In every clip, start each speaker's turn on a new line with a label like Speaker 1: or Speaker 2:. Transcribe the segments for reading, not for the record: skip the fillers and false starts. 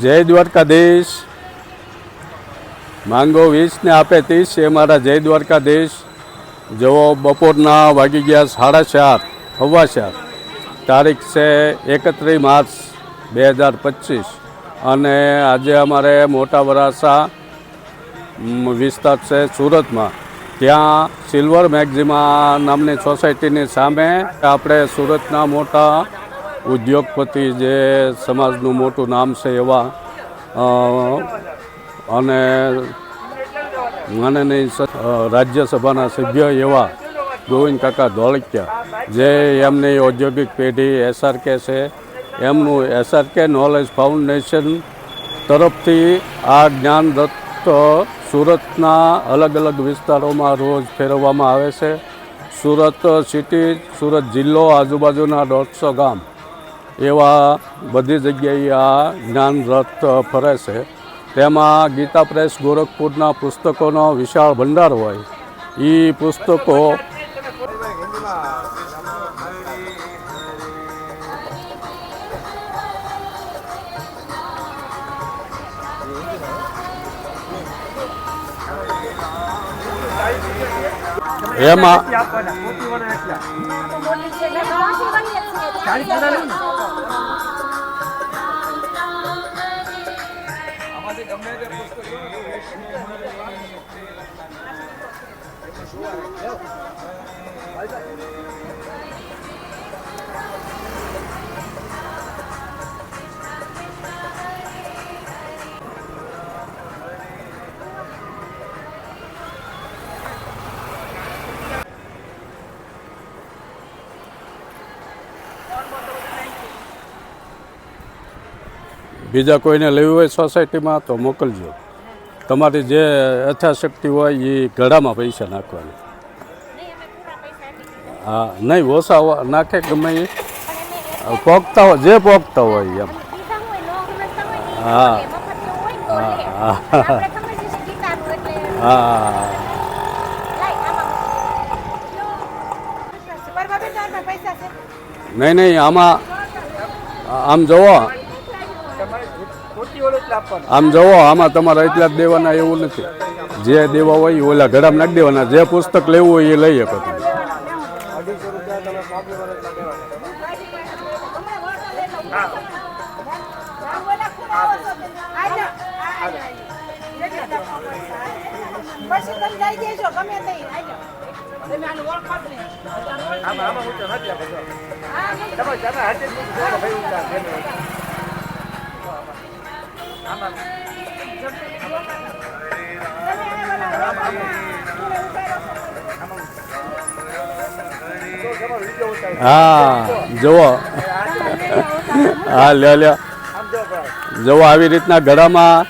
Speaker 1: જય દ્વારકાધીશ. માંગો 20 ને આપે 30 એ મારા જય દ્વારકાધીશ. જેવો બપોરના વાગી ગયા 4:30 સવા 4. તારીખ છે 31 માર્ચ 2025 અને આજે અમારે મોટા વરાસા વિસ્તાર છે સુરતમાં. ત્યાં સિલ્વર મેક્ઝિમા નામની સોસાયટીની સામે આપણે સુરતના મોટા ઉદ્યોગપતિ જે સમાજનું મોટું નામ છે એવા અને માનનીય રાજ્યસભાના સભ્ય એવા ગોવિંદ કાકા ધોળકિયા, જે એમની ઔદ્યોગિક પેઢી SRK છે, એમનું SRK નોલેજ ફાઉન્ડેશન તરફથી આ જ્ઞાન રથ સુરતના અલગ અલગ વિસ્તારોમાં રોજ ફેરવવામાં આવે છે. સુરત સિટી, સુરત જિલ્લો, આજુબાજુના 150 ગામ એવા બધી જગ્યાએ આ જ્ઞાન રથ ફરે છે. તેમાં ગીતા પ્રેસ ગોરખપુરના પુસ્તકોનો વિશાળ ભંડાર હોય. એ પુસ્તકો એમાં બીજા કોઈને લેવું હોય સોસાયટીમાં તો મોકલજો. તમારી જે યથાશક્તિ હોય એ ઘડામાં પૈસા નાખવાના. હા, નહીં ઓછા નાખે ગમે એ પોગતા હોય, જે પોગતા હોય એમ. હા હા હા. નહીં આમાં આમ જુઓ આમાં તમારે એટલા જ દેવાના એવું નથી. જે દેવા હોય એ ઓલા ઘડામાં નાખી દેવાના. જે પુસ્તક લેવું હોય એ લઈ શકો તમે. હા જુઓ, હા લ્યો જુઓ, આવી રીતના ઘડામાં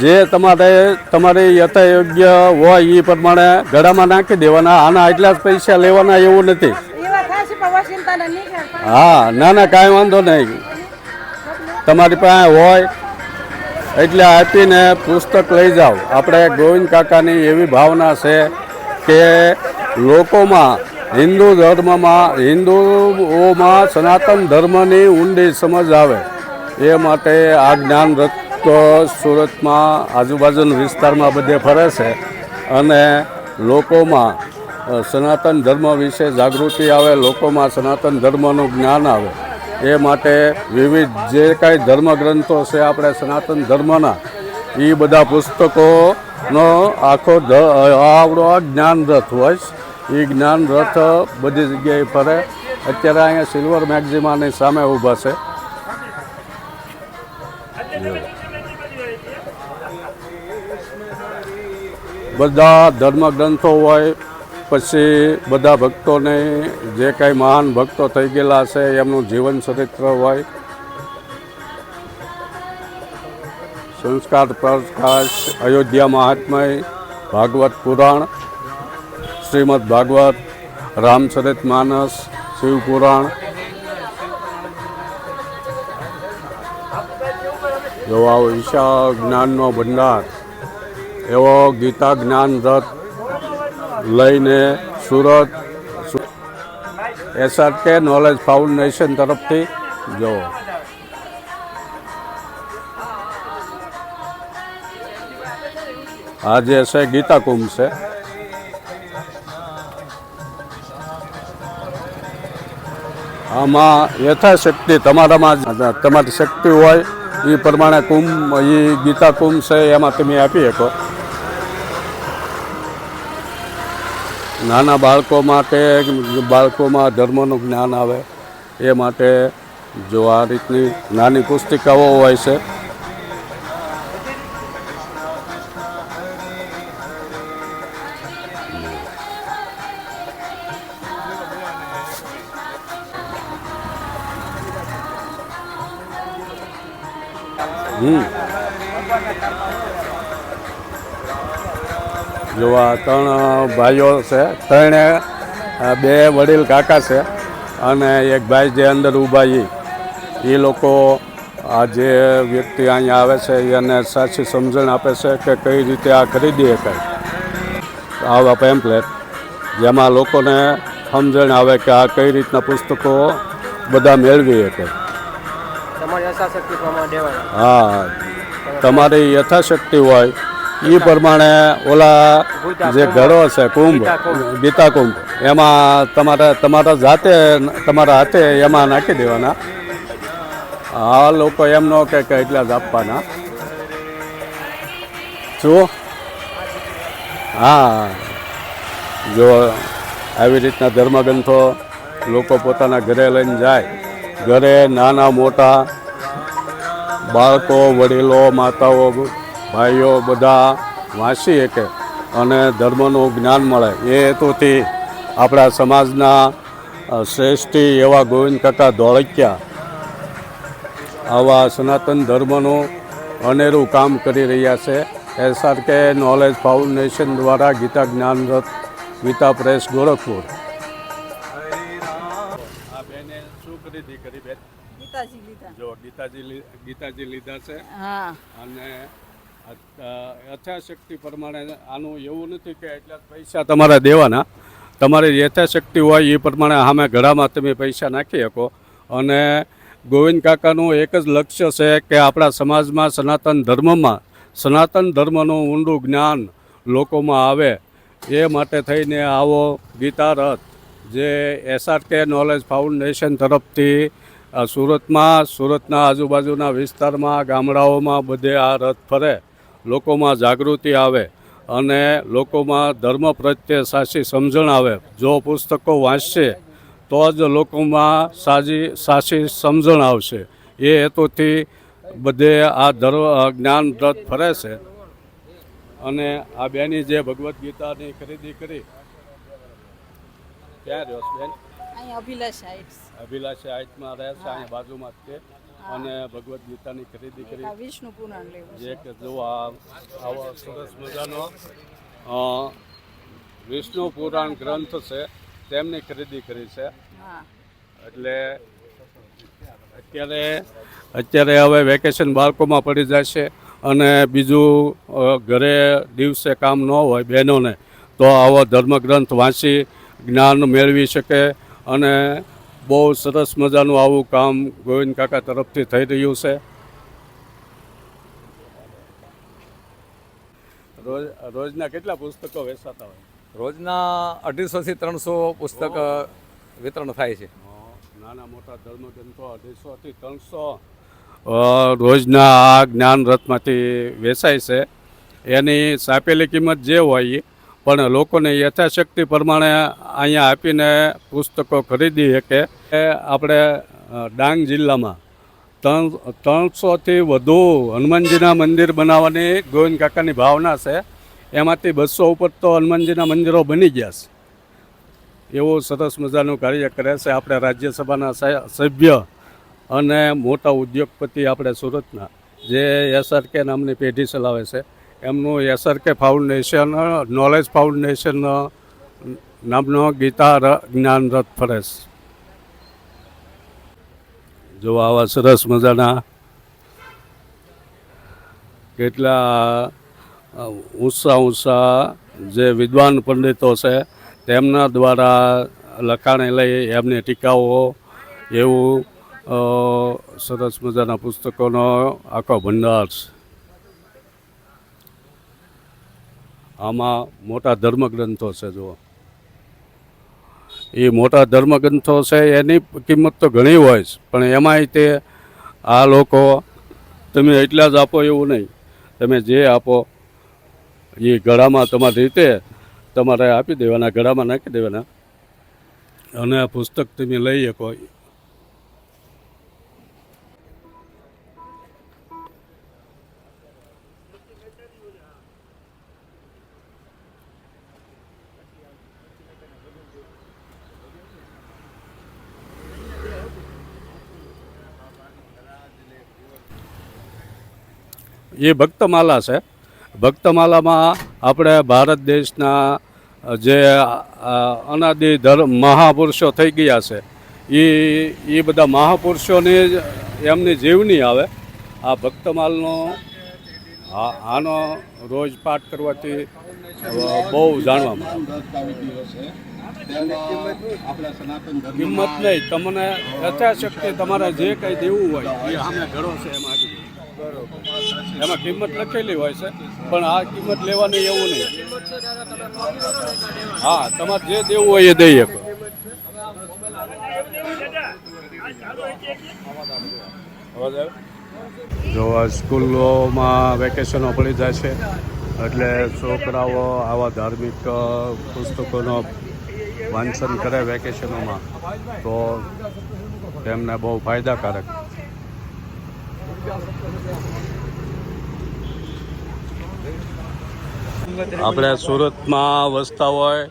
Speaker 1: જે તમારી યથાયોગ્ય હોય એ પ્રમાણે ઘડામાં નાખી દેવાના. આના એટલા જ પૈસા લેવાના એવું નથી. હા ના કાંઈ વાંધો નહીં. તમારી પાસે હોય એટલે આપીને પુસ્તક લઈ જાઓ. આપણે ગોવિંદ કાકાની એવી ભાવના છે કે લોકોમાં હિન્દુઓમાં સનાતન ધર્મની ઊંડી સમજ આવે એ માટે આ જ્ઞાન રથ સુરતમાં આજુબાજુના વિસ્તારમાં બધે ફરે છે અને લોકોમાં સનાતન ધર્મ વિશે જાગૃતિ આવે, લોકોમાં સનાતન ધર્મનું જ્ઞાન આવે એ માટે વિવિધ જે કાંઈ ધર્મગ્રંથો છે આપણે સનાતન ધર્મના, એ બધા પુસ્તકોનો આખો આવડો જ્ઞાન રથ હોય. એ જ્ઞાન રથ બધી જગ્યાએ ફરે. અત્યારે અહીંયા સિલ્વર મેક્ઝિમાની સામે ઊભા છે. બધા ધર્મગ્રંથો હોય, પછી બધા ભક્તોને જે કાંઈ મહાન ભક્તો થઈ ગયેલા છે એમનું જીવન ચરિત્ર હોય. સંસ્કાર પ્રકાશ, અયોધ્યા મહાત્મય, ભાગવત પુરાણ, શ્રીમદ ભાગવત, રામચરિતમાનસ, શિવપુરાણ, એવો વિશાળ જ્ઞાનનો ભંડાર એવો ગીતા જ્ઞાન રથ લઈને સુરત SRK નોલેજ ફાઉન્ડેશન તરફથી જો આ જે છે ગીતા કુંભ છે. આમાં યથાશક્તિ તમારામાં તમારી શક્તિ હોય એ પ્રમાણે કુંભ એ ગીતા કુંભ છે એમાં તમે આપી શકો. નાના બાળકો માટે બાળકોમાં ધર્મનું જ્ઞાન આવે એ માટે જો આ રીતની નાની પુસ્તિકાઓ હોય છે. જો આ 3 ભાઈઓ છે, 3 2 વડીલ કાકા છે અને એક ભાઈ જે અંદર ઊભા એ લોકો આ જે વ્યક્તિ અહીંયા આવે છે એને સાચી સમજણ આપે છે કે કઈ રીતે આ ખરીદી શકાય. આવા પેમ્પલેટ જેમાં લોકોને સમજણ આવે કે આ કઈ રીતના પુસ્તકો બધા મેળવી શકે. હા, તમારી યથાશક્તિ હોય એ પ્રમાણે ઓલા જે ઘરો છે કુંભ ગીતા કુંભ એમાં તમારા હાથે એમાં નાખી દેવાના. આ લોકો એમ ન કે એટલા જ આપવાના. શું? હા, જો આવી રીતના ધર્મગ્રંથો લોકો પોતાના ઘરે લઈને જાય. ઘરે નાના મોટા બાળકો, વડીલો, માતાઓ, ભાઈઓ બધા વાંચી શકે અને ધર્મનું જ્ઞાન મળે એ હેતુથી આપણા સમાજના શ્રેષ્ઠી એવા ગોવિંદ કાકા ધોળકિયા આવા સનાતન ધર્મનું અનેરું કામ કરી રહ્યા છે. SRK નોલેજ ફાઉન્ડેશન દ્વારા ગીતા જ્ઞાનરથ ગીતા પ્રેસ ગોરખપુર. આ બેને શું ખરીદી કરી બેન? જો ગીતાજી લીધા છે. અને યથાશક્તિ પ્રમાણે આનું એવું નથી કે એટલા પૈસા તમારે દેવાના. તમારી યથાશક્તિ હોય એ પ્રમાણે સામે ઘડામાં તમે પૈસા નાખી શકો. અને ગોવિંદ કાકાનું એક જ લક્ષ્ય છે કે આપણા સમાજમાં સનાતન ધર્મનું ઊંડું જ્ઞાન લોકોમાં આવે એ માટે થઈને આવો ગીતા રથ જે SRK નોલેજ ફાઉન્ડેશન તરફથી સુરતના આજુબાજુના વિસ્તારમાં ગામડાઓમાં બધે આ રથ ફરે, લોકોમાં જાગૃતિ આવે અને લોકોમાં ધર્મ પ્રત્યે સાચી સમજણ આવે. જો પુસ્તકો વાંચશે તો જ લોકોમાં સાચી સમજણ આવશે. એ હેતુથી બધે આ જ્ઞાન રથ ફરે છે. અને આ બેની જે ભગવદ્ ગીતાની ખરીદી કરી ક્યાં રહ્યો છે બેન? અભિલાષા હાઇટ્સમાં રહે છે, અહીંયા બાજુમાં જ છે. અને ભગવદ્ ગીતાની ખરીદી કરી વિષ્ણુ પુરાણ જે કે જો આવો સરસ મજાનો વિષ્ણુ પુરાણ ગ્રંથ છે તેમની ખરીદી કરી છે. એટલે અત્યારે હવે વેકેશન બાળકોમાં પડી જશે અને બીજું ઘરે દિવસે કામ ન હોય બહેનોને તો આવો ધર્મગ્રંથ વાંચી જ્ઞાન મેળવી શકે. અને બહુ સરસ મજાનું આવું કામ ગોવિંદ કાકા તરફથી થઈ રહ્યું છે. રોજના કેટલા પુસ્તકો વેચાતા હોય?
Speaker 2: રોજના 250 થી 300 પુસ્તક વિતરણ થાય છે.
Speaker 1: નાના મોટા ધર્મગ્રંથો 250 થી 300 રોજના આ જ્ઞાન રથમાંથી વેચાય છે. એની સાપેલી કિંમત જે હોય પણ લોકોને યથાશક્તિ પ્રમાણે અહીંયા આપીને પુસ્તકો ખરીદી શકે. આપણે ડાંગ જિલ્લામાં 300થી વધુ હનુમાનજીના મંદિર બનાવવાની ગોવિંદ કાકાની ભાવના છે. એમાંથી 200 ઉપર તો હનુમાનજીના મંદિરો બની ગયા છે. એવું સરસ મજાનું કાર્ય કરે છે આપણે રાજ્યસભાના સભ્ય અને મોટા ઉદ્યોગપતિ આપણે સુરતના જે SRK નામની પેઢી ચલાવે છે. એમનું SRK ફાઉન્ડેશન નોલેજ ફાઉન્ડેશન નામનો ગીતા જ્ઞાન રથ ફરે છે. જો આવા સરસ મજાના કેટલા ઊંચા જે વિદ્વાન પંડિતો છે તેમના દ્વારા લખાણે લઈ એમની ટીકાઓ એવું સરસ મજાના પુસ્તકોનો આખો ભંડાર છે. આમાં મોટા ધર્મગ્રંથો છે જુઓ, એ મોટા ધર્મગ્રંથો છે એની કિંમત તો ઘણી હોય છે, પણ એમાંય તે આ લોકો તમે એટલા જ આપો એવું નહીં, તમે જે આપો એ ગળામાં તમારી રીતે તમારે આપી દેવાના, ગળામાં નાખી દેવાના, અને આ પુસ્તક તમે લઈ શકો. એ ભક્તમાલા છે. ભક્તમાલામાં આપણે ભારત દેશના જે અનાદિ ધર્મ મહાપુરુષો થઈ ગયા છે એ બધા મહાપુરુષોની એમની જીવની આવે. આ ભક્તમાલનો આનો રોજ પાઠ કરવાથી બહુ જાણવા મળે. કિંમત નહીં, તમને યથાશક્તિ તમારે જે કંઈ દેવું હોય એ સામે ઘડો છે એમાં આપી દો. એમાં કિંમત લખેલી હોય છે, પણ આ કિંમત લેવાની એવું નહીં. હા, તમારે જે દેવું હોય એ દઈ શકો. જો આ સ્કૂલોમાં વેકેશનો પડી જાય છે એટલે છોકરાઓ આવા ધાર્મિક પુસ્તકોનો વાંચન કરે વેકેશનોમાં તો તેમને બહુ ફાયદાકારક. આપણે સુરતમાં વસતા હોય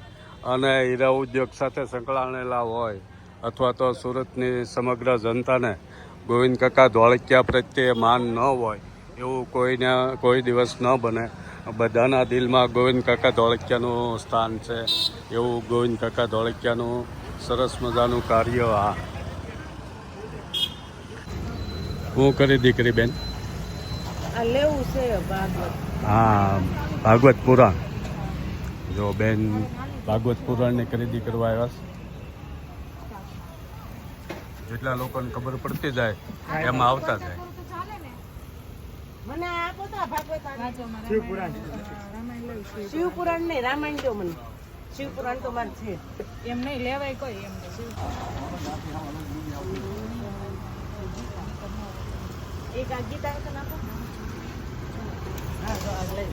Speaker 1: અને હીરા ઉદ્યોગ સાથે સંકળાયેલા હોય અથવા તો સુરતની સમગ્ર જનતાને ગોવિંદ કાકા ધોળકિયા પ્રત્યે માન ન હોય એવું કોઈ દિવસ ન બને. બધાના દિલમાં ગોવિંદ કાકા ધોળકિયાનું સ્થાન છે. એવું ગોવિંદ કાકા ધોળકિયાનું સરસ મજાનું કાર્ય. આ હું કરી દીકરી બેન?
Speaker 3: લેવું છે ભાગવત.
Speaker 1: હા, ભાગવત પુરાણ. જો બેન ભાગવત પુરાણની ખરીદી કરવા આવ્યા છે. જેટલા લોકોને ખબર પડતી જાય એમાં આવતા જાય.
Speaker 3: મને આપો તો ભાગવત શિવપુરાણ નહીં, રામાયણ જો મને. શિવપુરાણ તો મારે છે.
Speaker 4: એમ નહીં લેવાય કોઈ એમ.
Speaker 3: એક આ ગીતા તો નાખો. હા તો આ લઈ.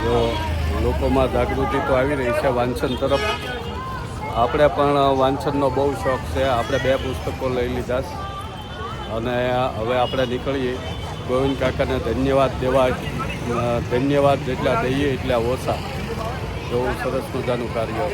Speaker 1: જો લોકોમાં જાગૃતિ તો આવી રહી છે વાંચન તરફ. આપણે પણ વાંચનનો બહુ શોખ છે. આપણે 2 પુસ્તકો લઈ લીધા છે અને હવે આપણે નીકળીએ. ગોવિંદ કાકાને ધન્યવાદ જેટલા દઈએ એટલા ઓછા. એવું સરસ મજાનું કાર્ય.